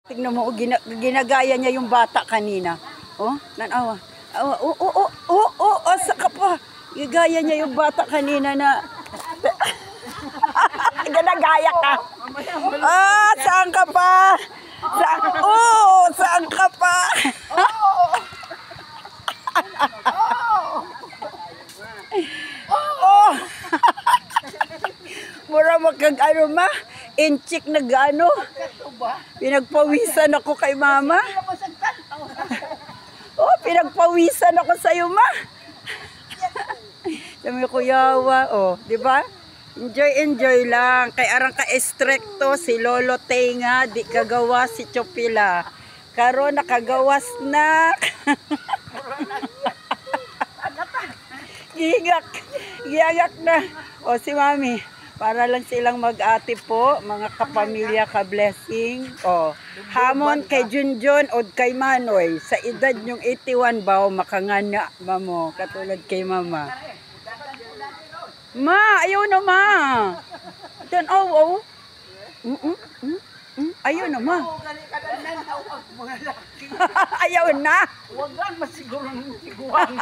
Tignan mo, ginagaya niya yung bata kanina. Oh, nanawa. Asa ka pa. Ginagaya niya yung bata kanina na... Ginagaya ka. Saan ka pa? Saan ka pa? Mura magkag-ano ma? Inchik nag-ano? Pinagpawisan ako kay mama. Pinagpawisan ako sa'yo ma. Sabi ko, yawa. Di ba? Enjoy lang. Kay arang ka-estrekto si Lolo Tenga, di kagawa si Chopila. Karon nakagawas na. Giyagak na. Si Mami, para lang silang mag-ati po, mga kapamilya ka-blessing. Hamon kay Junjun o kay Manoy, sa edad yung 81 ba, makangana, mamo, katulad kay Mama. Ma, ayaw na ma. Ayaw na ma. Ayaw na. Huwag lang masiguro ng tiguan.